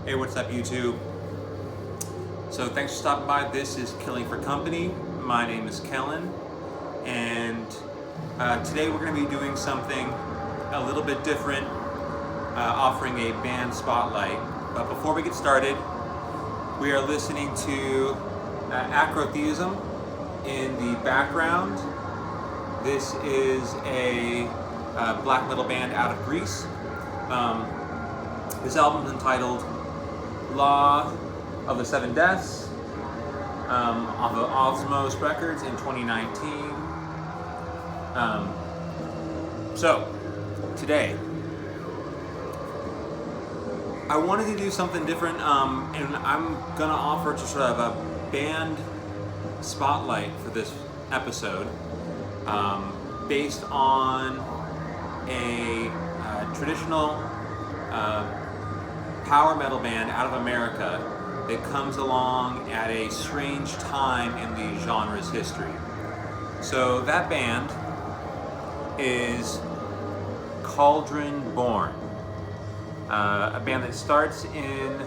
Hey, what's up, YouTube? So thanks for stopping by. This is Killing for Company. My name is Kellen, and today we're going to be doing something a little bit different, offering a band spotlight. But before we get started, we are listening to Acrotheism in the background. This is a black metal band out of Greece. This album is entitled Law of the Seven Deaths, off of Osmos Records in 2019. So, today, I wanted to do something different, and I'm gonna offer just sort of a band spotlight for this episode, based on a traditional power metal band out of America that comes along at a strange time in the genre's history. So that band is Cauldron Born, a band that starts in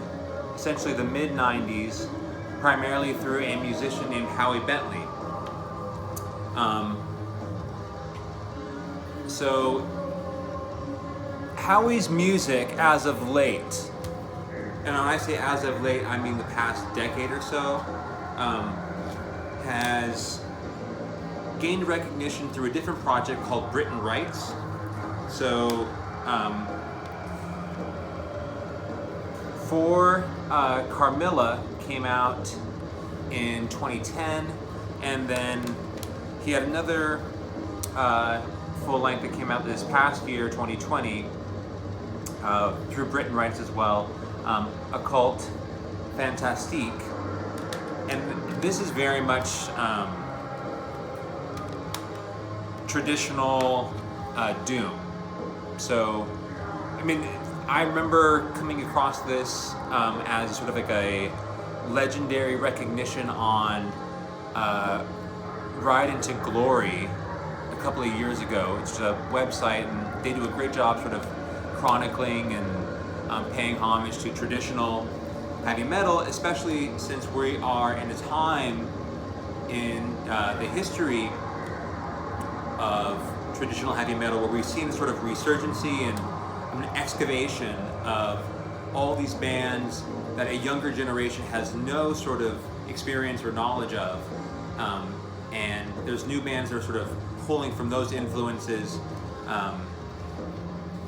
essentially the mid-90s, primarily through a musician named Howie Bentley. So Howie's music as of late, and when I say as of late, I mean the past decade or so, has gained recognition through a different project called Briton Rites. So, For Carmilla came out in 2010, and then he had another full length that came out this past year, 2020, through Briton Rites as well, Occult Fantastique, and this is very much traditional doom. So, I mean, I remember coming across this as sort of like a legendary recognition on Ride into Glory a couple of years ago. It's a website, and they do a great job sort of chronicling and paying homage to traditional heavy metal, especially since we are in a time in the history of traditional heavy metal where we've seen sort of resurgency and an excavation of all these bands that a younger generation has no sort of experience or knowledge of, and there's new bands that are sort of pulling from those influences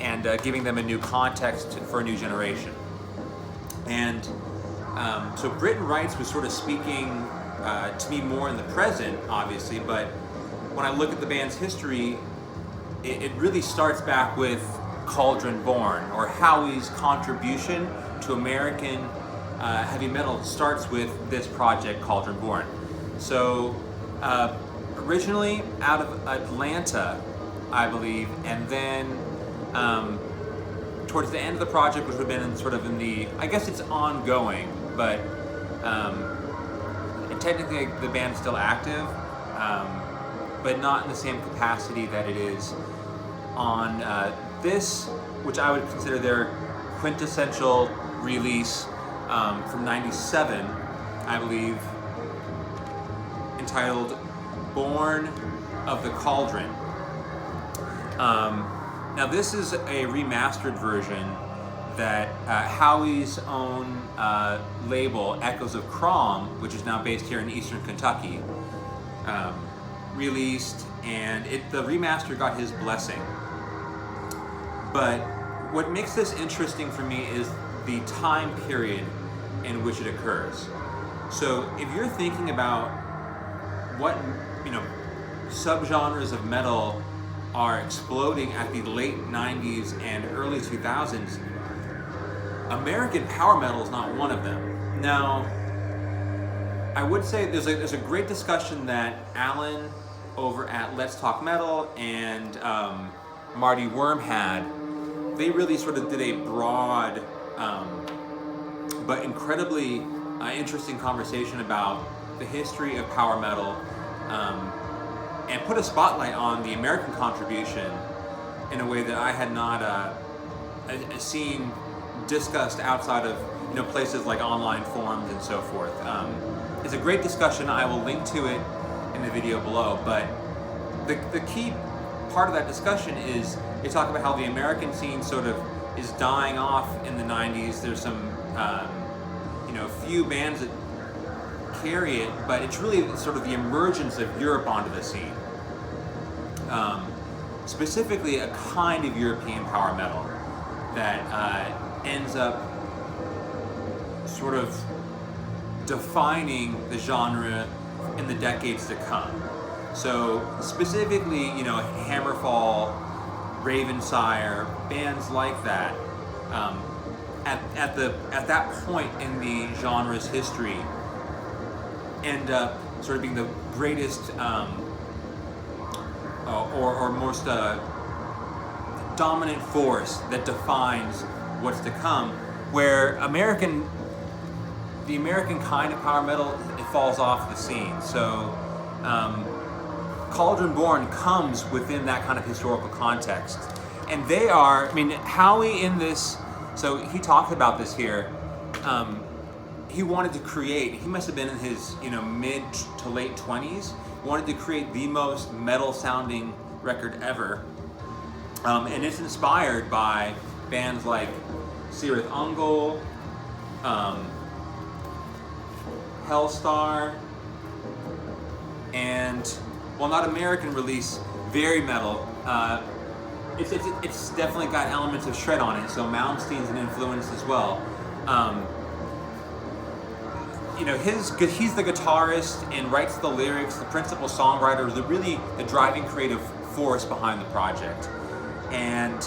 and giving them a new context for a new generation. And so Briton Rites was sort of speaking to me more in the present, obviously, but when I look at the band's history, it really starts back with Cauldron Born, or Howie's contribution to American heavy metal starts with this project, Cauldron Born. So originally out of Atlanta, I believe, and then towards the end of the project, which would have been sort of in the, I guess it's ongoing, but and technically the band's still active, but not in the same capacity that it is on this, which I would consider their quintessential release from '97, I believe, entitled Born of the Cauldron. Now this is a remastered version that Howie's own label, Echoes of Crom, which is now based here in Eastern Kentucky, released, and the remaster got his blessing. But what makes this interesting for me is the time period in which it occurs. So if you're thinking about what, subgenres of metal are exploding at the late 90s and early 2000s, American power metal is not one of them. Now, I would say there's a great discussion that Alan over at Let's Talk Metal and Marty Worm had. They really sort of did a broad but incredibly interesting conversation about the history of power metal, and put a spotlight on the American contribution in a way that I had not seen discussed outside of places like online forums and so forth. It's a great discussion. I will link to it in the video below. But the key part of that discussion is they talk about how the American scene sort of is dying off in the 90s. There's some few bands that carry it, but it's really sort of the emergence of Europe onto the scene. Specifically a kind of European power metal that ends up sort of defining the genre in the decades to come. So specifically, Hammerfall, Ravensire, bands like that, at that point in the genre's history, end up sort of being the greatest or most dominant force that defines what's to come. Where the American kind of power metal, it falls off the scene. So Cauldron Born comes within that kind of historical context. And they are, Howie in this, so he talked about this here, he wanted to create, he must have been in his mid to late 20s, wanted to create the most metal sounding record ever. And it's inspired by bands like Cirith Ungol, Hellstar, and, well, not American release, Very Metal. It's definitely got elements of shred on it, so Malmsteen's an influence as well. He's the guitarist and writes the lyrics, the principal songwriter, the driving creative force behind the project. And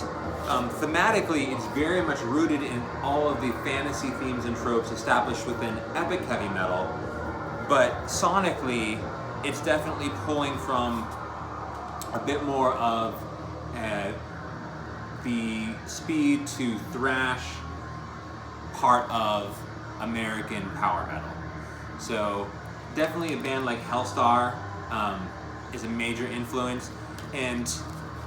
thematically, it's very much rooted in all of the fantasy themes and tropes established within epic heavy metal, but sonically, it's definitely pulling from a bit more of the speed to thrash part of American power metal. So definitely a band like Hellstar is a major influence, and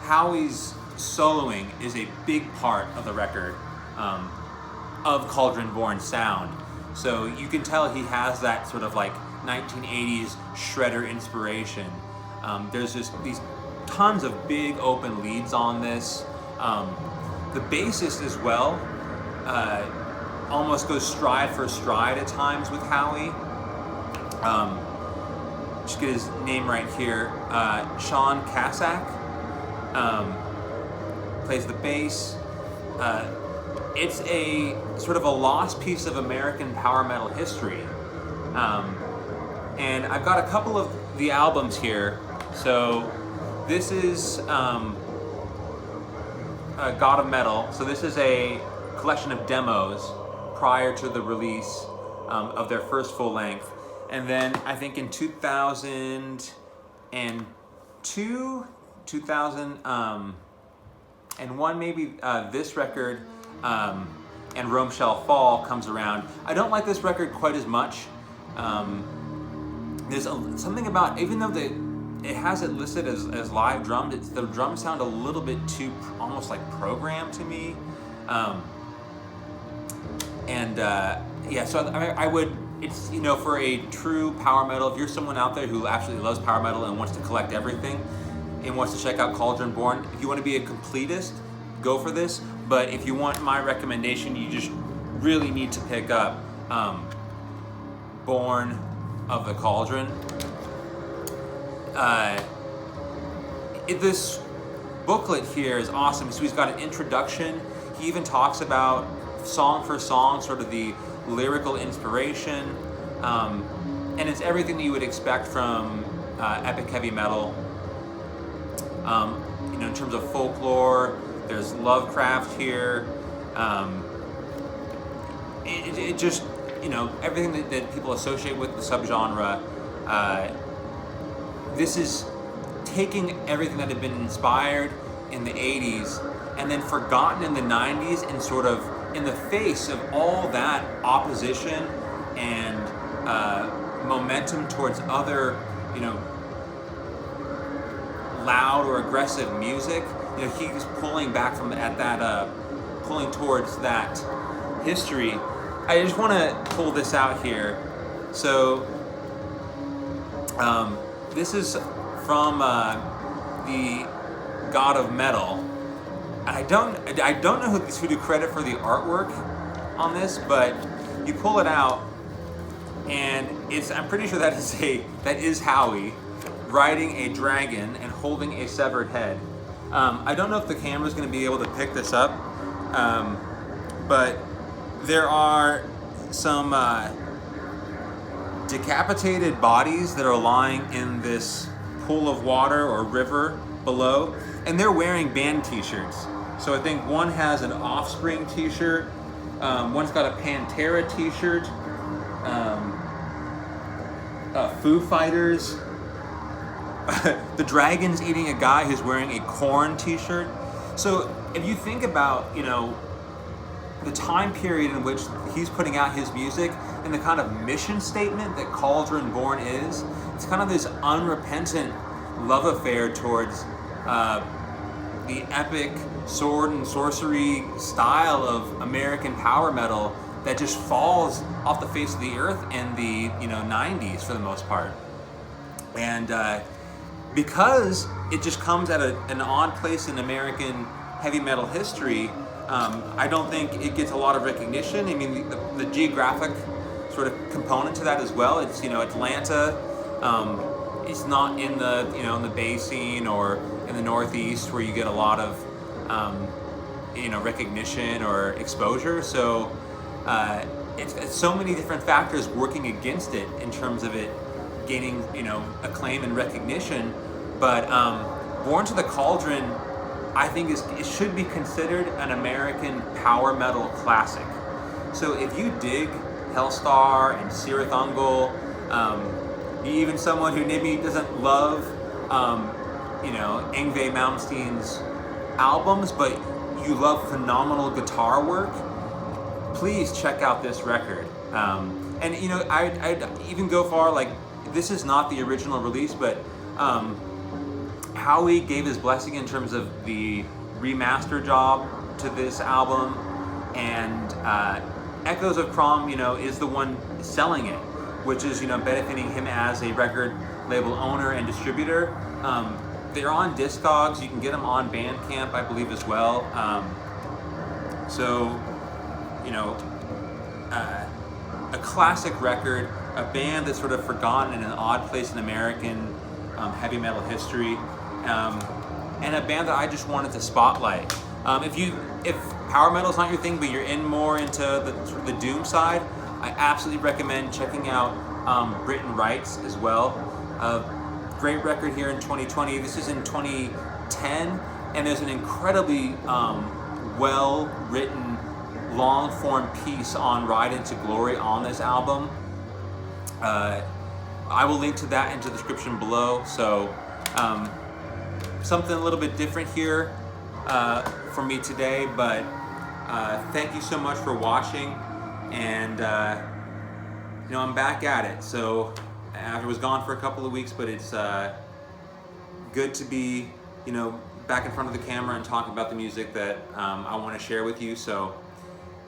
Howie's soloing is a big part of the record of Cauldron Born sound. So you can tell he has that sort of like 1980s shredder inspiration. There's just these tons of big open leads on this. The bassist as well almost goes stride for stride at times with Howie. Just get his name right here. Sean Kassak plays the bass. It's a sort of a lost piece of American power metal history. And I've got a couple of the albums here. So this is God of Metal. So this is a collection of demos prior to the release of their first full length. And then I think in 2002, 2001 maybe, this record and Rome Shall Fall comes around. I don't like this record quite as much. There's something about, even though it has it listed as live drums, the drums sound a little bit too almost like programmed to me. So I would, it's, for a true power metal, if you're someone out there who absolutely loves power metal and wants to collect everything and wants to check out Cauldron Born, if you want to be a completist, go for this. But if you want my recommendation, you just really need to pick up Born of the Cauldron. This booklet here is awesome. So he's got an introduction. He even talks about song for song, sort of the lyrical inspiration, and it's everything that you would expect from epic heavy metal. In terms of folklore, there's Lovecraft here. It just, everything that people associate with the subgenre. This is taking everything that had been inspired in the 80s and then forgotten in the 90s, and sort of in the face of all that opposition and momentum towards other, loud or aggressive music. He's pulling back from pulling towards that history. I just want to pull this out here. So this is from the God of Metal. And I don't know who do credit for the artwork on this, but you pull it out, and I'm pretty sure that is Howie riding a dragon and holding a severed head. I don't know if the camera's going to be able to pick this up, but there are some decapitated bodies that are lying in this pool of water or river below, and they're wearing band t-shirts. So I think one has an Offspring t-shirt, one's got a Pantera t-shirt, Foo Fighters. The dragon's eating a guy who's wearing a Korn t-shirt. So if you think about, the time period in which he's putting out his music and the kind of mission statement that Cauldron Born is, it's kind of this unrepentant love affair towards the epic sword and sorcery style of American power metal that just falls off the face of the earth in the 90s for the most part. And because it just comes at an odd place in American heavy metal history, I don't think it gets a lot of recognition. I mean, the geographic sort of component to that as well. It's Atlanta. It's not in the in the Bay scene or in the Northeast where you get a lot of recognition or exposure. So it's so many different factors working against it in terms of it gaining acclaim and recognition. But Born to the Cauldron, I think it should be considered an American power metal classic. So if you dig Hellstar and Cirith Ungol, even someone who maybe doesn't love Yngwie Malmsteen's albums, but you love phenomenal guitar work, please check out this record. And I'd even go far, like, this is not the original release, but Howie gave his blessing in terms of the remaster job to this album, and Echoes of Crom, is the one selling it, which is benefiting him as a record label owner and distributor. They're on Discogs. You can get them on Bandcamp, I believe, as well. A classic record, a band that's sort of forgotten in an odd place in American heavy metal history, and a band that I just wanted to spotlight. If power metal's not your thing, but you're more into the sort of the doom side, I absolutely recommend checking out Briton Rites as well. Great record here in 2020. This is in 2010, and there's an incredibly well-written, long-form piece on Ride into Glory on this album. I will link to that in the description below. So something a little bit different here for me today, but thank you so much for watching, and I'm back at it. So I was gone for a couple of weeks, but it's good to be back in front of the camera and talk about the music that I want to share with you. So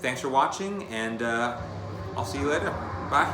thanks for watching, and I'll see you later. Bye.